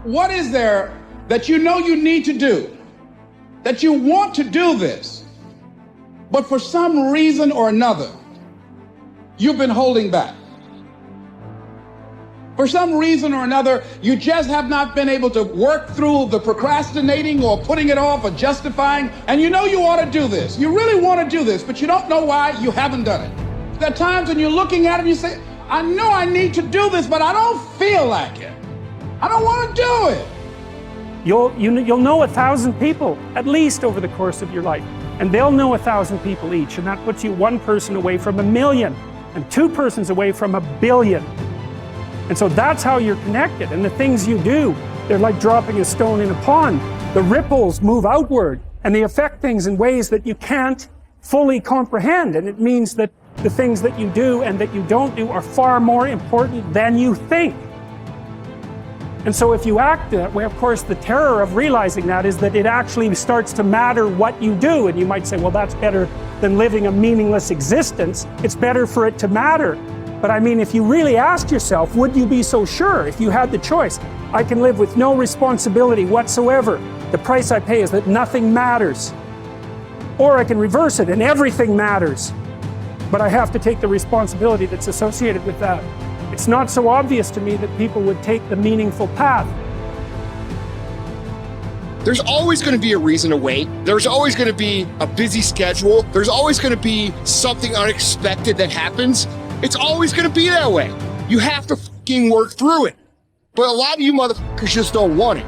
What is there that you know you need to do, that you want to do this, but for some reason or another, you've been holding back? For some reason or another, you just have not been able to work through the procrastinating or putting it off or justifying, and you know you ought to do this. You really want to do this, but you don't know why you haven't done it. There are times when you're looking at it and you say, I know I need to do this, but I don't feel like it. I don't want to do it. You'll know 1,000 people, at least over the course of your life, and they'll know 1,000 people each, and that puts you one person away from 1,000,000, and two persons away from 1,000,000,000. And so that's how you're connected. And the things you do, they're like dropping a stone in a pond. The ripples move outward and they affect things in ways that you can't fully comprehend. And it means that the things that you do and that you don't do are far more important than you think. And so if you act that way, of course, the terror of realizing that is that it actually starts to matter what you do. And you might say, well, that's better than living a meaningless existence. It's better for it to matter. But I mean, if you really asked yourself, would you be so sure if you had the choice? I can live with no responsibility whatsoever. The price I pay is that nothing matters. Or I can reverse it and everything matters. But I have to take the responsibility that's associated with that. It's not so obvious to me that people would take the meaningful path. There's always going to be a reason to wait. There's always going to be a busy schedule. There's always going to be something unexpected that happens. It's always going to be that way. You have to fucking work through it. But a lot of you motherfuckers just don't want it.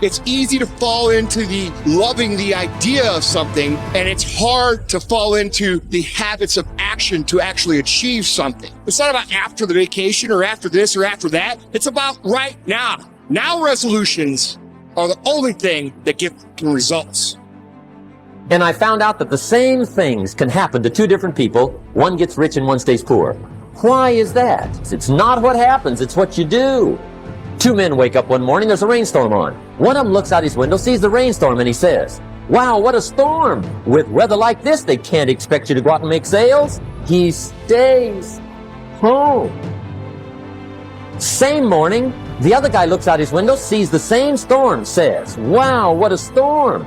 It's easy to fall into the loving the idea of something, and it's hard to fall into the habits of action to actually achieve something. It's not about after the vacation or after this or after that. It's about right now. Now resolutions are the only thing that give results. And I found out that the same things can happen to two different people. One gets rich and one stays poor. Why is that? It's not what happens, it's what you do. Two men wake up one morning, there's a rainstorm on. One of them looks out his window, sees the rainstorm, and he says, wow, what a storm. With weather like this, they can't expect you to go out and make sales. He stays home. Same morning, the other guy looks out his window, sees the same storm, says, wow, what a storm.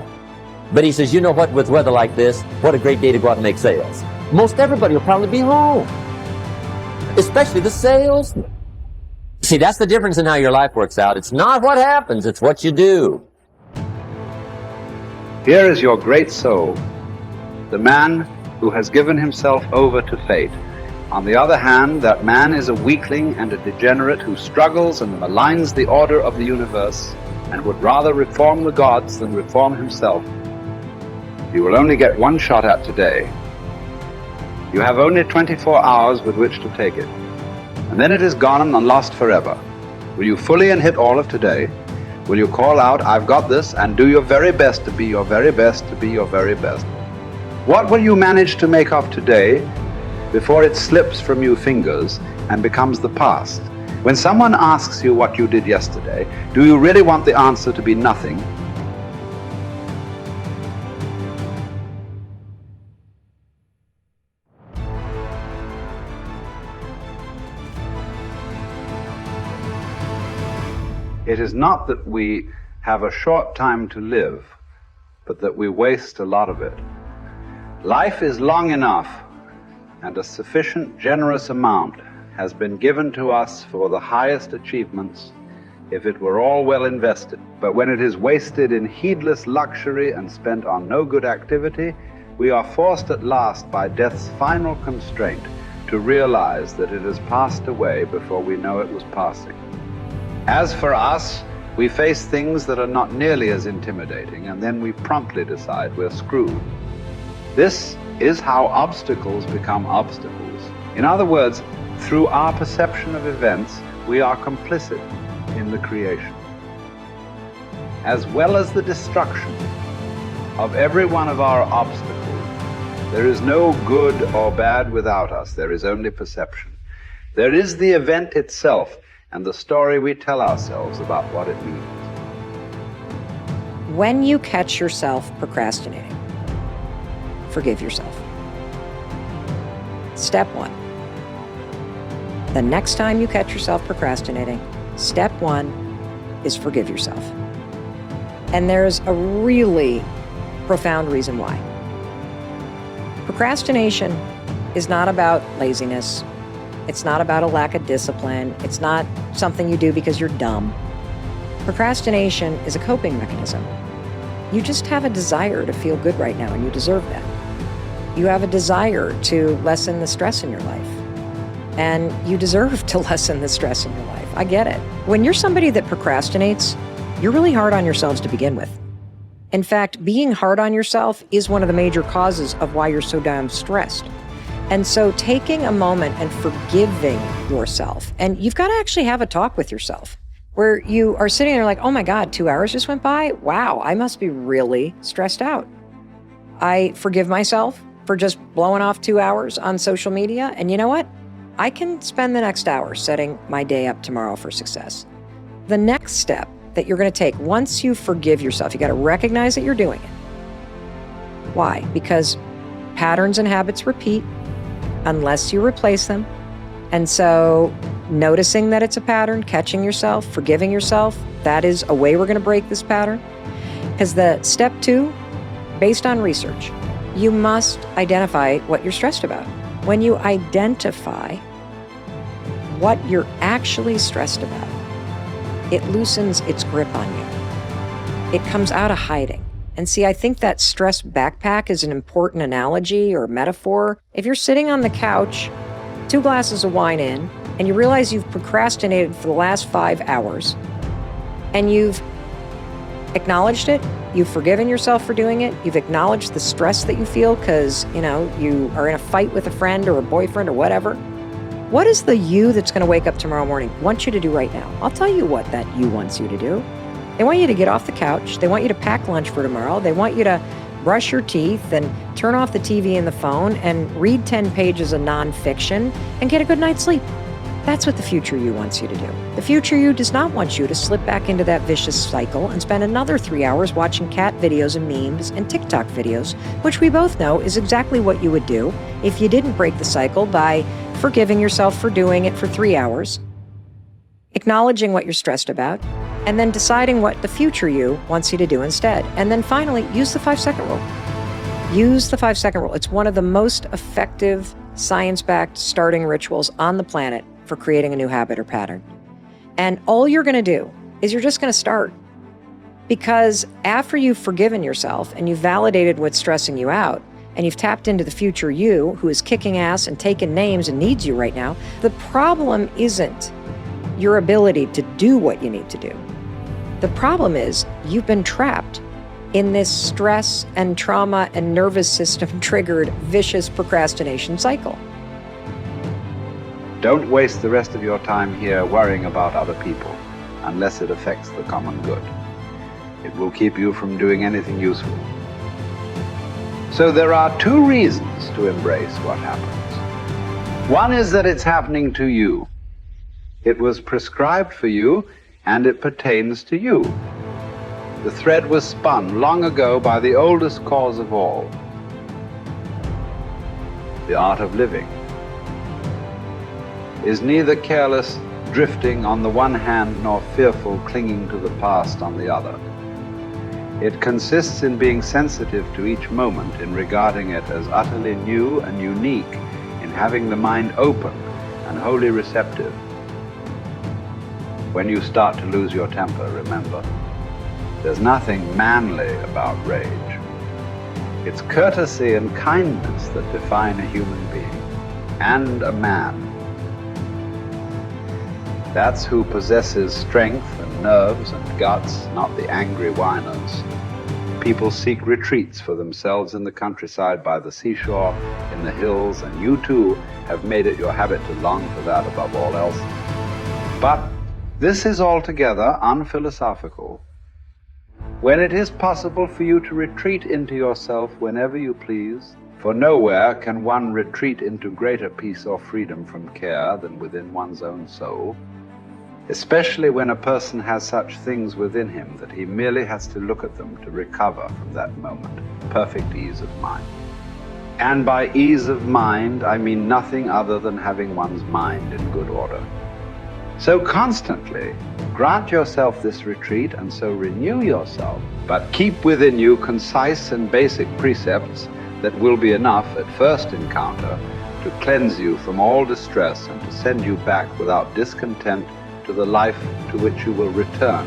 But he says, you know what, with weather like this, what a great day to go out and make sales. Most everybody will probably be home, especially the salesman. See, that's the difference in how your life works out. It's not what happens, it's what you do. Here is your great soul, the man who has given himself over to fate. On the other hand, that man is a weakling and a degenerate who struggles and maligns the order of the universe and would rather reform the gods than reform himself. You will only get one shot at today. You have only 24 hours with which to take it. And then it is gone and lost forever. Will you fully and hit all of today? Will you call out, I've got this, and do your very best to be your very best to be your very best? What will you manage to make of today before it slips from your fingers and becomes the past? When someone asks you what you did yesterday, do you really want the answer to be nothing? It is not that we have a short time to live, but that we waste a lot of it. Life is long enough, and a sufficient generous amount has been given to us for the highest achievements if it were all well invested. But when it is wasted in heedless luxury and spent on no good activity, we are forced at last by death's final constraint to realize that it has passed away before we know it was passing. As for us, we face things that are not nearly as intimidating, and then we promptly decide we're screwed. This is how obstacles become obstacles. In other words, through our perception of events, we are complicit in the creation, as well as the destruction of every one of our obstacles. There is no good or bad without us. There is only perception. There is the event itself, and the story we tell ourselves about what it means. When you catch yourself procrastinating, forgive yourself. Step 1. The next time you catch yourself procrastinating, step 1, is forgive yourself. And there's a really profound reason why. Procrastination is not about laziness. It's not about a lack of discipline. It's not something you do because you're dumb. Procrastination is a coping mechanism. You just have a desire to feel good right now, and you deserve that. You have a desire to lessen the stress in your life, and you deserve to lessen the stress in your life. I get it. When you're somebody that procrastinates, you're really hard on yourselves to begin with. In fact, being hard on yourself is one of the major causes of why you're so damn stressed. And so taking a moment and forgiving yourself, and you've got to actually have a talk with yourself where you are sitting there like, oh my God, 2 hours just went by? Wow, I must be really stressed out. I forgive myself for just blowing off 2 hours on social media. And you know what? I can spend the next hour setting my day up tomorrow for success. The next step that you're going to take once you forgive yourself, you got to recognize that you're doing it. Why? Because patterns and habits repeat unless you replace them. And so noticing that it's a pattern, catching yourself, forgiving yourself, that is a way we're going to break this pattern. Because the step 2, based on research, you must identify what you're stressed about. When you identify what you're actually stressed about, it loosens its grip on you. It comes out of hiding. And see, I think that stress backpack is an important analogy or metaphor. If you're sitting on the couch, 2 glasses of wine in, and you realize you've procrastinated for the last 5 hours, and you've acknowledged it, you've forgiven yourself for doing it, you've acknowledged the stress that you feel because, you are in a fight with a friend or a boyfriend or whatever. What is the you that's going to wake up tomorrow morning want you to do right now? I'll tell you what that you wants you to do. They want you to get off the couch. They want you to pack lunch for tomorrow. They want you to brush your teeth and turn off the TV and the phone and read 10 pages of nonfiction and get a good night's sleep. That's what the future you wants you to do. The future you does not want you to slip back into that vicious cycle and spend another 3 hours watching cat videos and memes and TikTok videos, which we both know is exactly what you would do if you didn't break the cycle by forgiving yourself for doing it for 3 hours, acknowledging what you're stressed about, and then deciding what the future you wants you to do instead. And then finally, use the 5-second rule. Use the 5-second rule. It's one of the most effective science-backed starting rituals on the planet for creating a new habit or pattern. And all you're going to do is you're just going to start. Because after you've forgiven yourself and you've validated what's stressing you out, and you've tapped into the future you who is kicking ass and taking names and needs you right now, the problem isn't your ability to do what you need to do. The problem is you've been trapped in this stress and trauma and nervous system triggered vicious procrastination cycle. Don't waste the rest of your time here worrying about other people unless it affects the common good. It will keep you from doing anything useful. So there are 2 reasons to embrace what happens. One is that it's happening to you. It was prescribed for you, and it pertains to you. The thread was spun long ago by the oldest cause of all, the art of living. Is neither careless drifting on the one hand nor fearful clinging to the past on the other. It consists in being sensitive to each moment, in regarding it as utterly new and unique, in having the mind open and wholly receptive. When you start to lose your temper, remember, there's nothing manly about rage. It's courtesy and kindness that define a human being, and a man. That's who possesses strength and nerves and guts, not the angry whiners. People seek retreats for themselves in the countryside, by the seashore, in the hills, and you too have made it your habit to long for that above all else. But this is altogether unphilosophical. When it is possible for you to retreat into yourself whenever you please, for nowhere can one retreat into greater peace or freedom from care than within one's own soul, especially when a person has such things within him that he merely has to look at them to recover from that moment perfect ease of mind. And by ease of mind, I mean nothing other than having one's mind in good order. So constantly grant yourself this retreat and so renew yourself, but keep within you concise and basic precepts that will be enough at first encounter to cleanse you from all distress and to send you back without discontent to the life to which you will return.